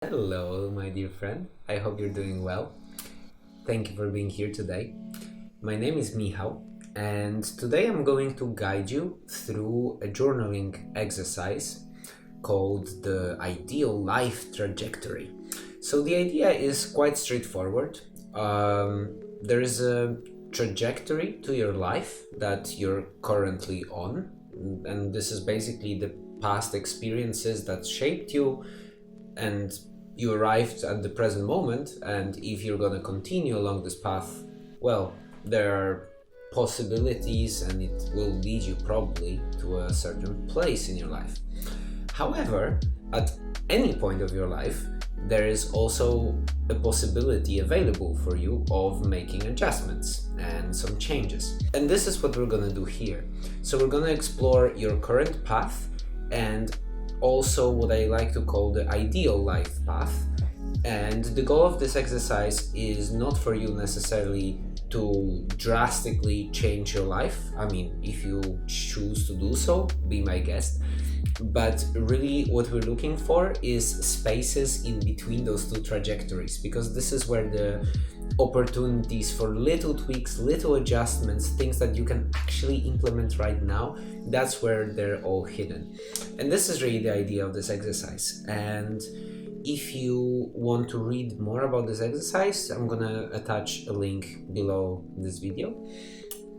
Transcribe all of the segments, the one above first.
Hello, my dear friend. I hope you're doing well. Thank you for being here today. My name is Michał, and today I'm going to guide you through a journaling exercise called the Ideal Life Trajectory. So, the idea is quite straightforward. There is a trajectory to your life that you're currently on, and this is basically the past experiences that shaped you and you arrived at the present moment. And if you're going to continue along this path, well, there are possibilities and it will lead you probably to a certain place in your life. However, at any point of your life, there is also a possibility available for you of making adjustments and some changes. And this is what we're going to do here. So we're going to explore your current path and also what I like to call the ideal life path. And the goal of this exercise is not for you necessarily to drastically change your life. I mean, if you choose to do so, be my guest. But really what we're looking for is spaces in between those two trajectories, because this is where the opportunities for little tweaks, little adjustments, things that you can actually implement right now, that's where they're all hidden. And this is really the idea of this exercise. And if you want to read more about this exercise, I'm gonna attach a link below this video.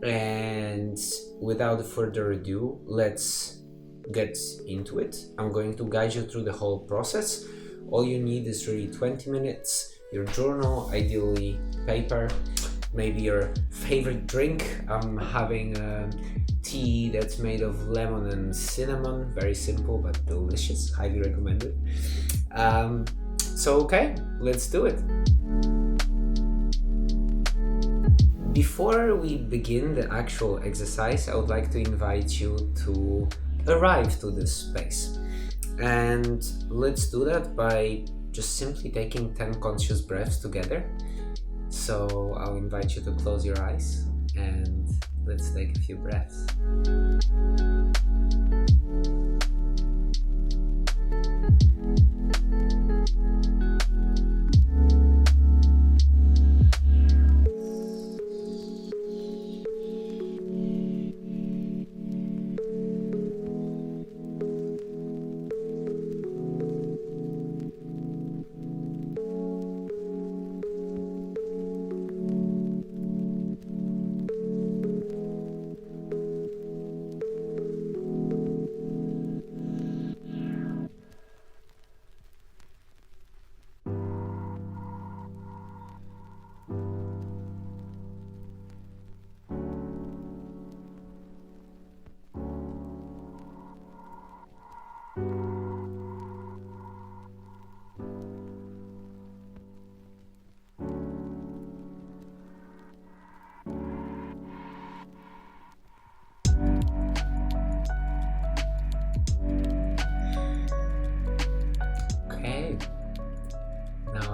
And without further ado, let's get into it. I'm going to guide you through the whole process. All you need is really 20 minutes, your journal, ideally paper, maybe your favorite drink. I'm having a tea that's made of lemon and cinnamon, very simple but delicious, highly recommended. Okay, let's do it. Before we begin the actual exercise, I would like to invite you to arrive to this space. And let's do that by just simply taking 10 conscious breaths together. So I'll invite you to close your eyes and let's take a few breaths.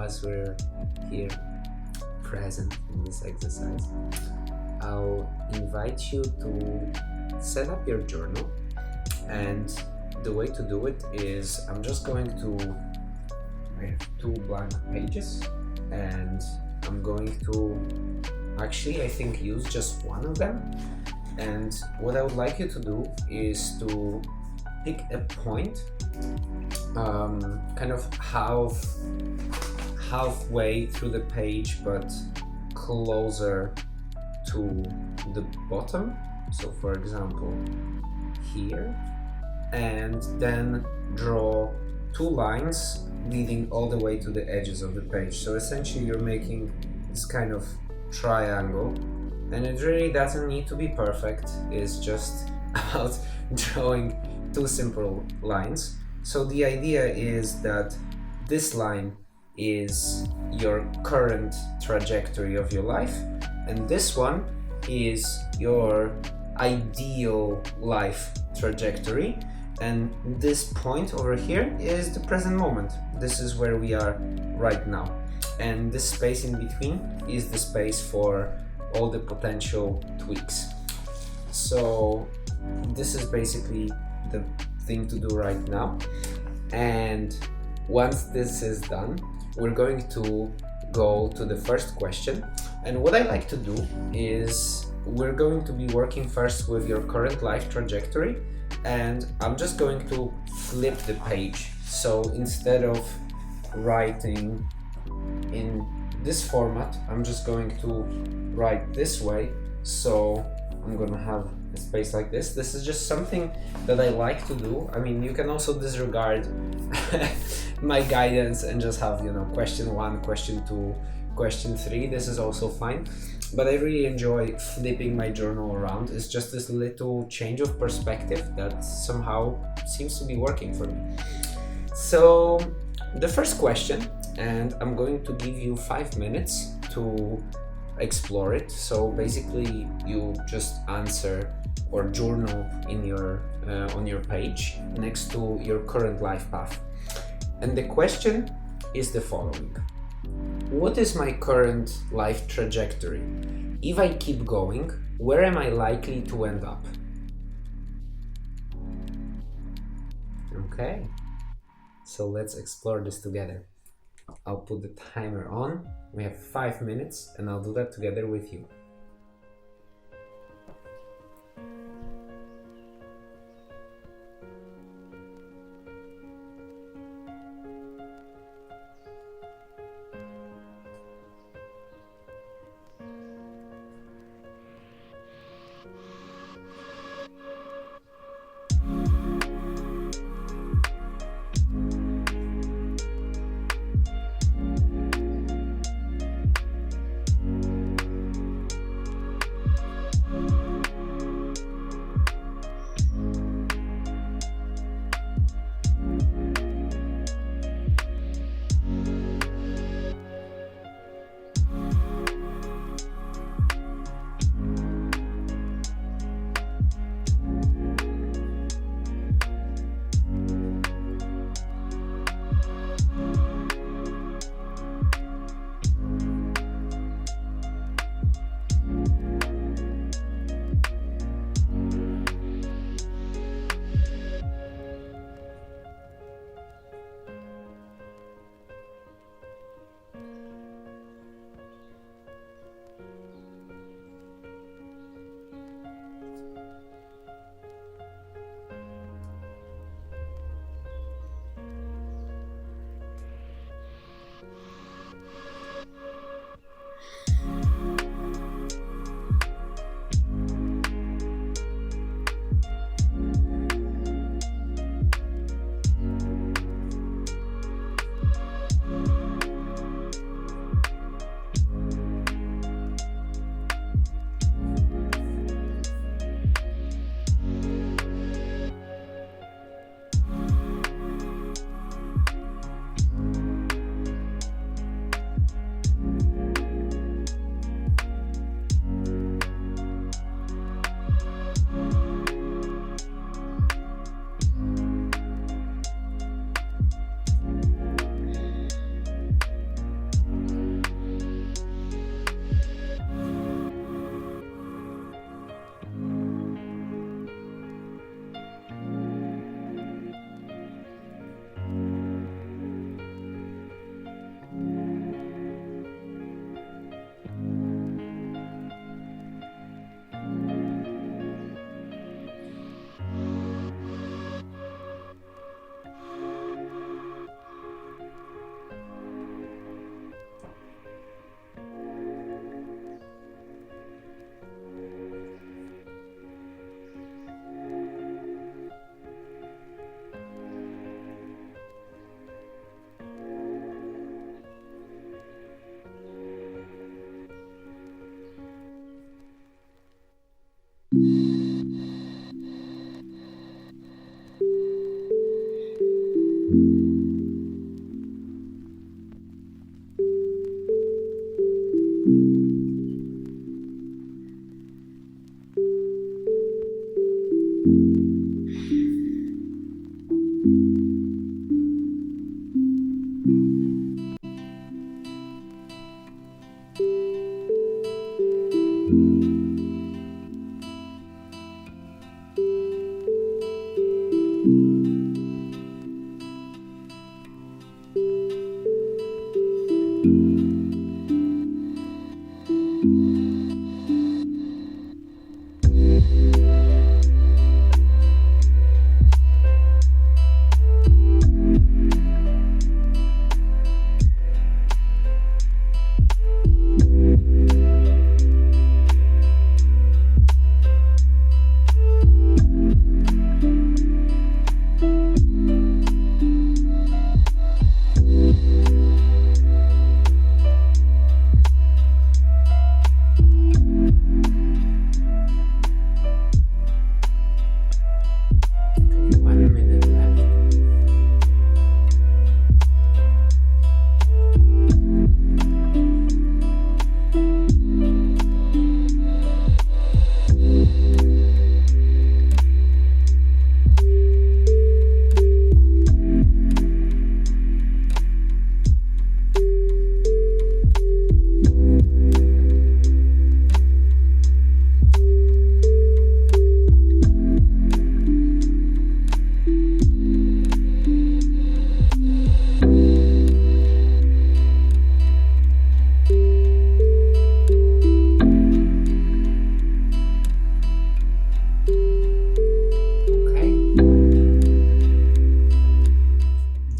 As we're here present in this exercise, I'll invite you to set up your journal, and the way to do it is I have two blank pages, and I'm going to actually, I think, use just one of them. And what I would like you to do is to pick a point, kind of halfway through the page but closer to the bottom, so for example here, and then draw two lines leading all the way to the edges of the page. So essentially you're making this kind of triangle, and it really doesn't need to be perfect, it's just about drawing two simple lines. So the idea is that this line is your current trajectory of your life, and this one is your ideal life trajectory, and this point over here is the present moment. This is where we are right now, and this space in between is the space for all the potential tweaks. So this is basically the thing to do right now. And Once this is done, we're going to go to the first question. And what I like to do is we're going to be working first with your current life trajectory, and I'm just going to flip the page. So instead of writing in this format, I'm just going to write this way. So I'm gonna have a space like this. This is just something that I like to do. I mean, you can also disregard my guidance and just have, question 1, question 2, question 3. This is also fine. But I really enjoy flipping my journal around. It's just this little change of perspective that somehow seems to be working for me. So the first question, and I'm going to give you 5 minutes to explore it. So basically you just answer or journal in your on your page next to your current life path. And the question is the following: what is my current life trajectory? If I keep going, where am I likely to end up? Okay, so let's explore this together. I'll put the timer on. We have 5 minutes, and I'll do that together with you.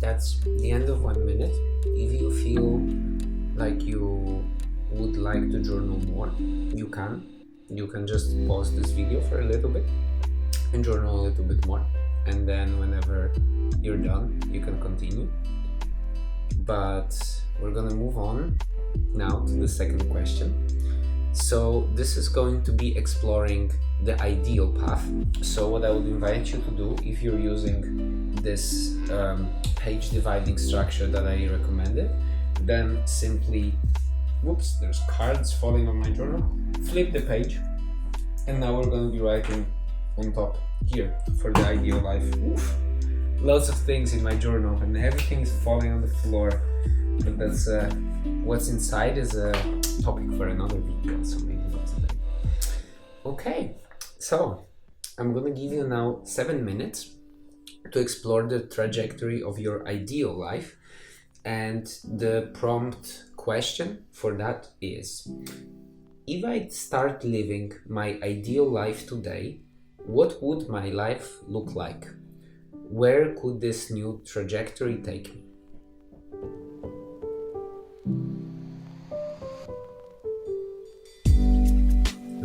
That's the end of 1 minute. If you feel like you would like to journal more, you can. You can just pause this video for a little bit and journal a little bit more. And then whenever you're done, you can continue. But we're gonna move on now to the second question. So this is going to be exploring the ideal path. So what I would invite you to do, if you're using this page dividing structure that I recommended, then simply, whoops, there's cards falling on my journal. Flip the page, and now we're going to be writing on top here for the ideal life. Oof. Lots of things in my journal, and everything is falling on the floor. But that's what's inside is a topic for another video, so maybe not today. Okay, so I'm gonna give you now 7 minutes to explore the trajectory of your ideal life, and the prompt question for that is: if I start living my ideal life today, what would my life look like? Where could this new trajectory take me?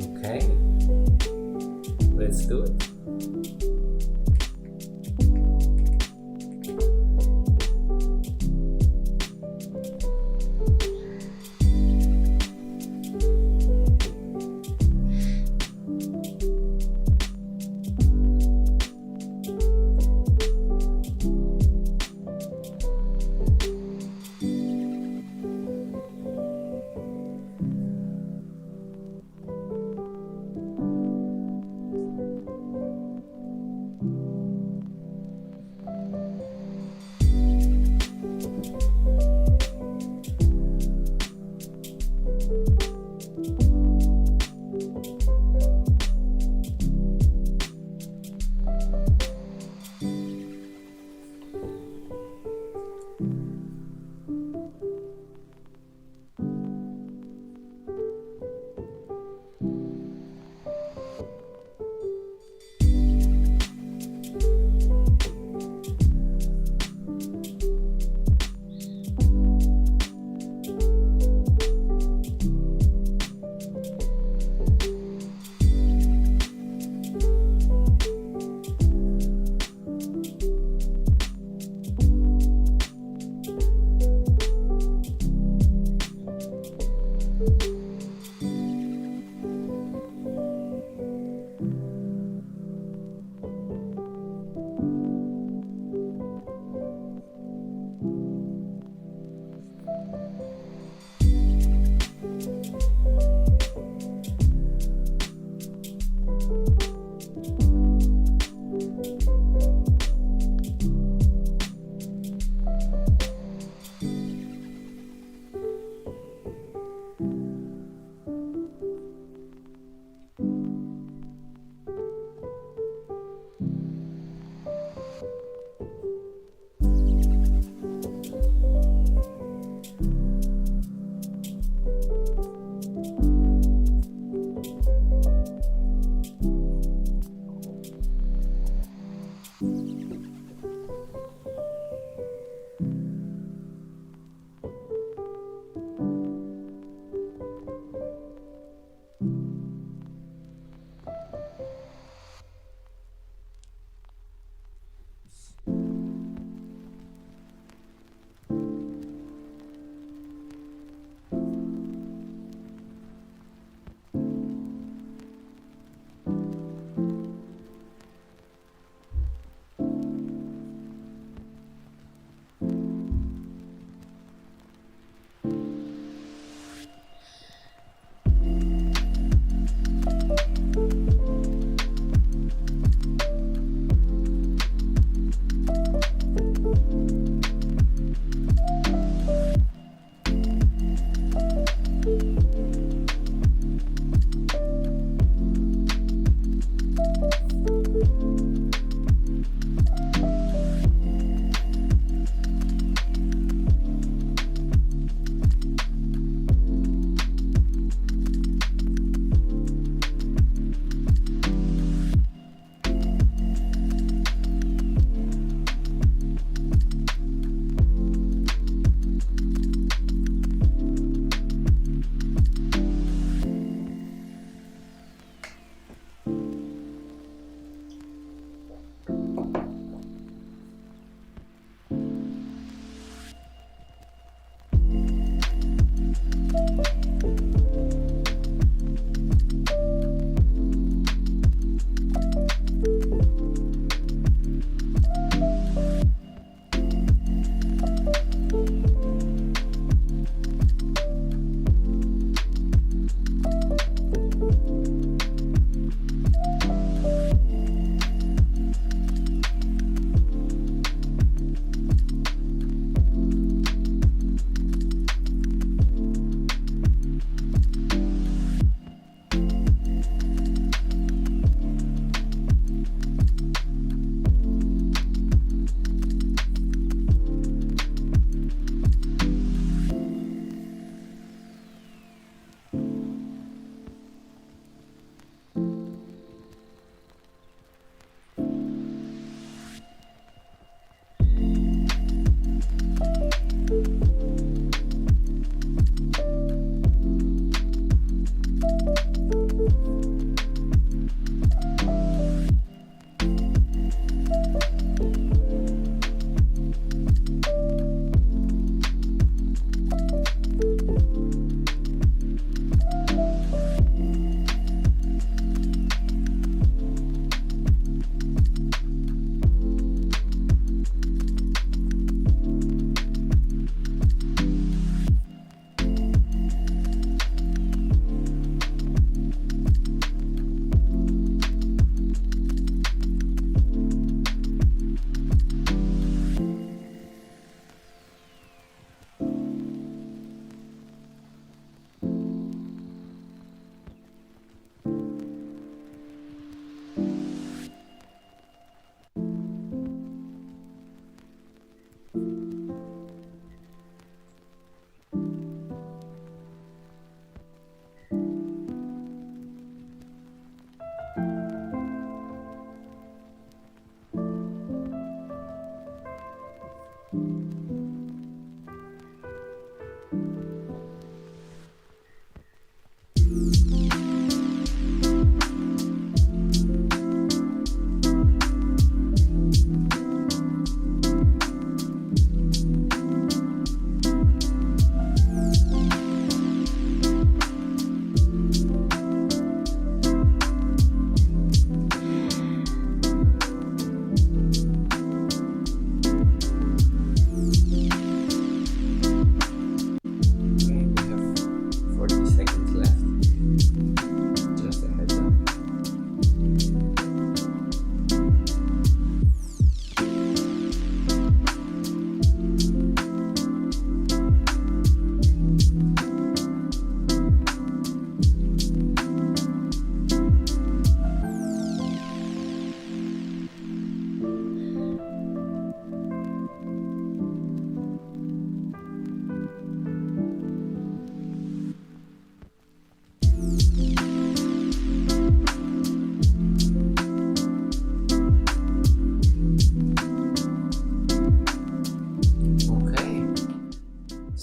Okay, let's do it.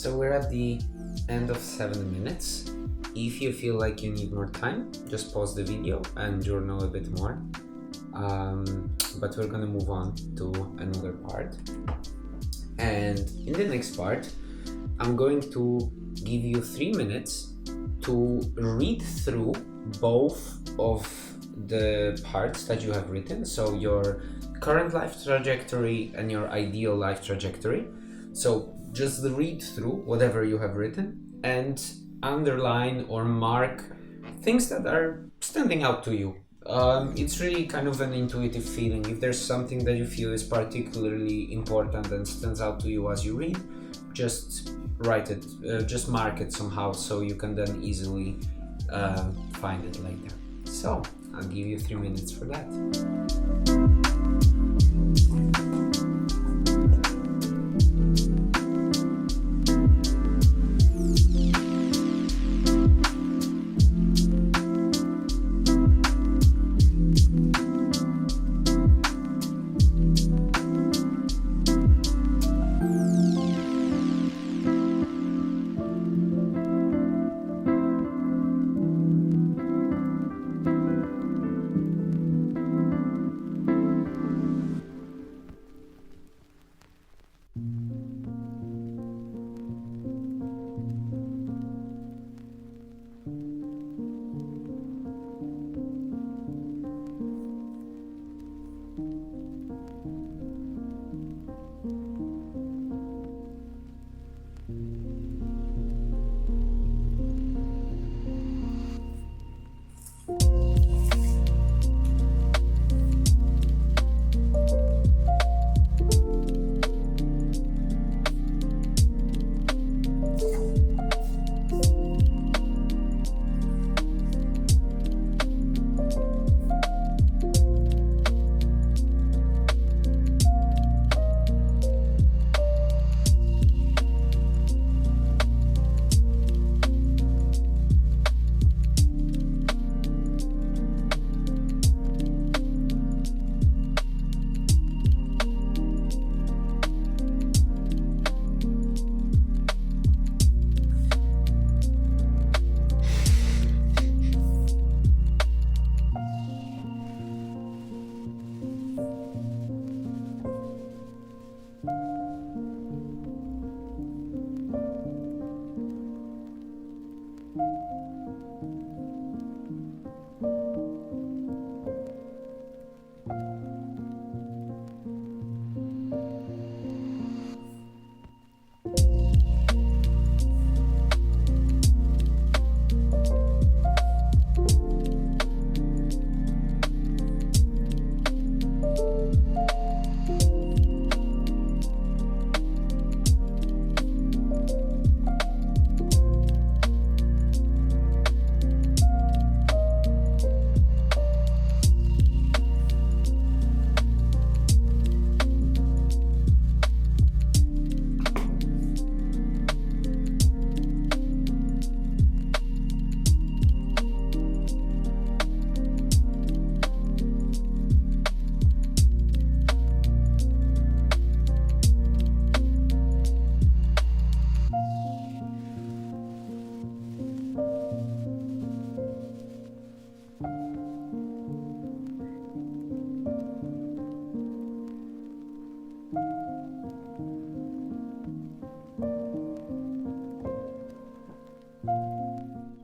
So we're at the end of 7 minutes. If you feel like you need more time, just pause the video and journal a bit more. But we're gonna move on to another part. And in the next part, I'm going to give you 3 minutes to read through both of the parts that you have written. So your current life trajectory and your ideal life trajectory. So just read through whatever you have written and underline or mark things that are standing out to you. It's really kind of an intuitive feeling. If there's something that you feel is particularly important and stands out to you as you read, just write it, just mark it somehow so you can then easily find it later. So I'll give you 3 minutes for that.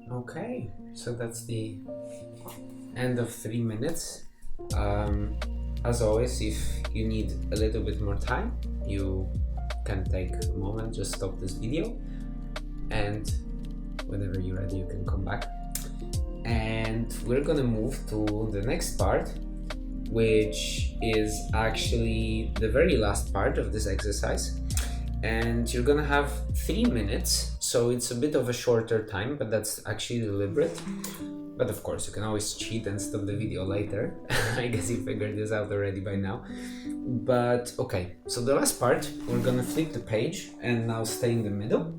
Okay, so that's the end of 3 minutes. As always, if you need a little bit more time, you can take a moment, just stop this video, and whenever you're ready, you can come back. And we're gonna move to the next part, which is actually the very last part of this exercise. And you're gonna have 3 minutes, so it's a bit of a shorter time, but that's actually deliberate. But of course, you can always cheat and stop the video later. I guess you figured this out already by now. But okay, so the last part, we're gonna flip the page and now stay in the middle.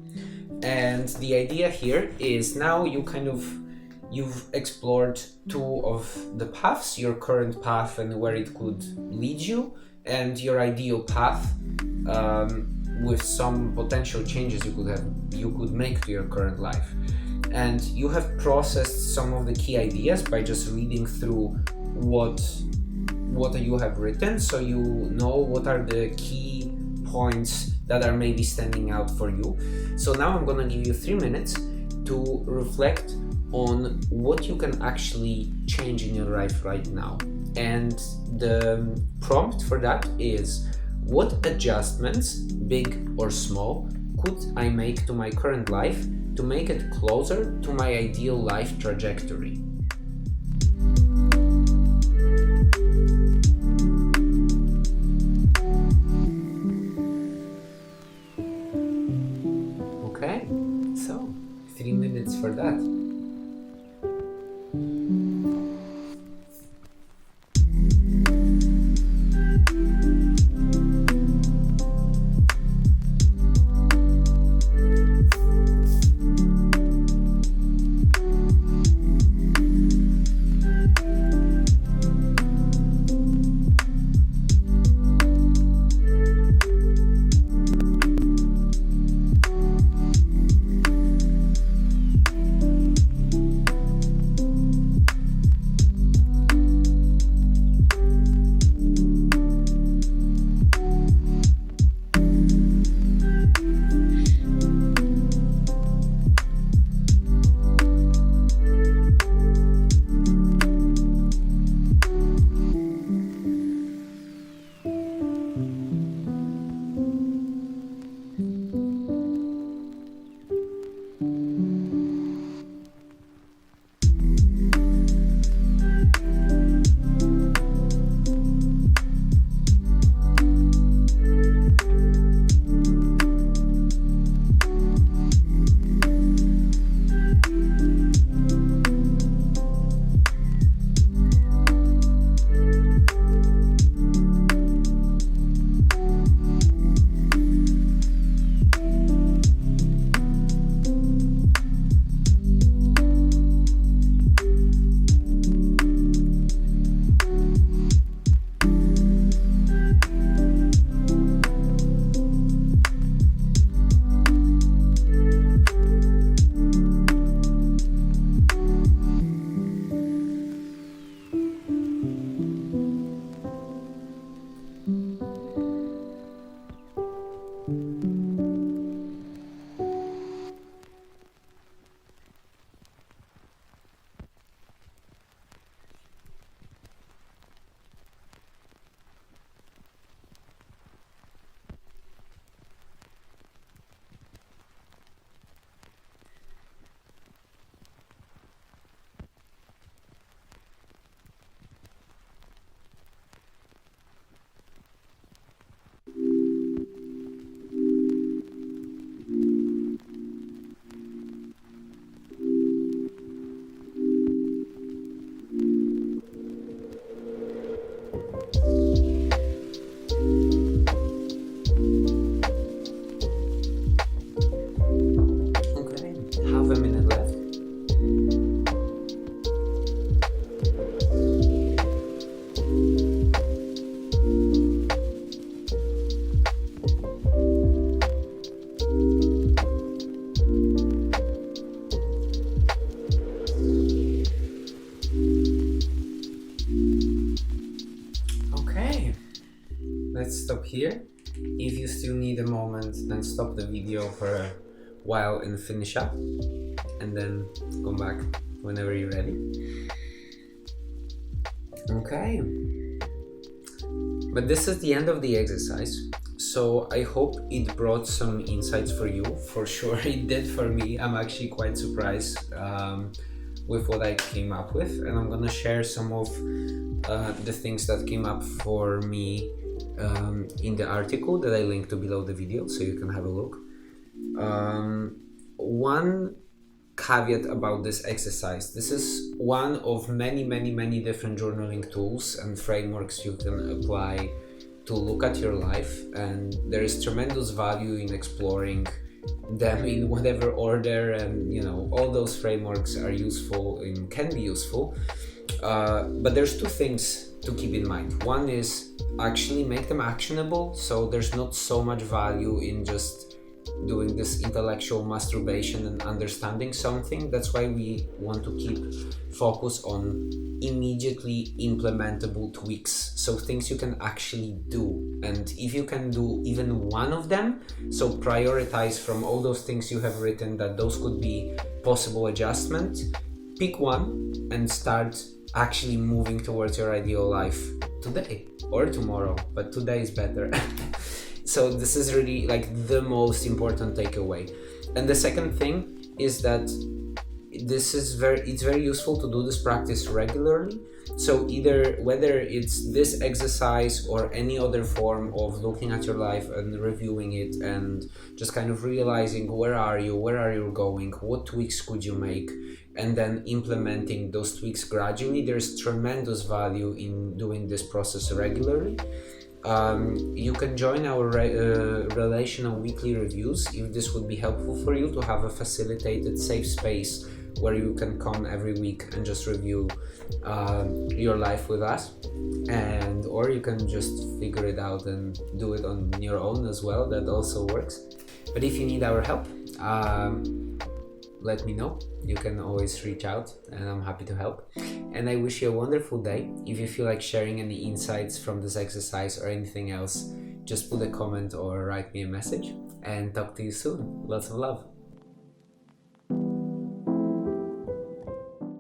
And the idea here is now you've explored 2 of the paths, your current path and where it could lead you, and your ideal path, with some potential changes you could make to your current life. And you have processed some of the key ideas by just reading through what you have written, so you know what are the key points that are maybe standing out for you. So now I'm gonna give you 3 minutes to reflect on what you can actually change in your life right now. And the prompt for that is, what adjustments, big or small, could I make to my current life to make it closer to my ideal life trajectory? Okay, so 3 minutes for that. Let's stop here. If you still need a moment, then stop the video for a while and finish up, and then come back whenever you're ready. Okay. But this is the end of the exercise, so I hope it brought some insights for you. For sure it did for me. I'm actually quite surprised with what I came up with, and I'm gonna share some of the things that came up for me in the article that I linked to below the video, so you can have a look. One caveat about this exercise: this is one of many different journaling tools and frameworks you can apply to look at your life, and there is tremendous value in exploring them in whatever order, and all those frameworks are useful and can be useful. But there's two things to keep in mind. One is actually make them actionable, so there's not so much value in just doing this intellectual masturbation and understanding something. That's why we want to keep focus on immediately implementable tweaks, so things you can actually do. And if you can do even one of them, so prioritize from all those things you have written that those could be possible adjustment, pick one and start actually moving towards your ideal life today or tomorrow, but today is better. So this is really like the most important takeaway. And the second thing is that it's very useful to do this practice regularly. So either whether it's this exercise or any other form of looking at your life and reviewing it and just kind of realizing where are you going, what tweaks could you make, and then implementing those tweaks gradually, there's tremendous value in doing this process regularly. You can join our relational weekly reviews if this would be helpful for you, to have a facilitated safe space where you can come every week and just review your life with us, and or you can just figure it out and do it on your own as well. That also works. But if you need our help, let me know. You can always reach out and I'm happy to help. And I wish you a wonderful day. If you feel like sharing any insights from this exercise or anything else, just put a comment or write me a message, and talk to you soon. Lots of love.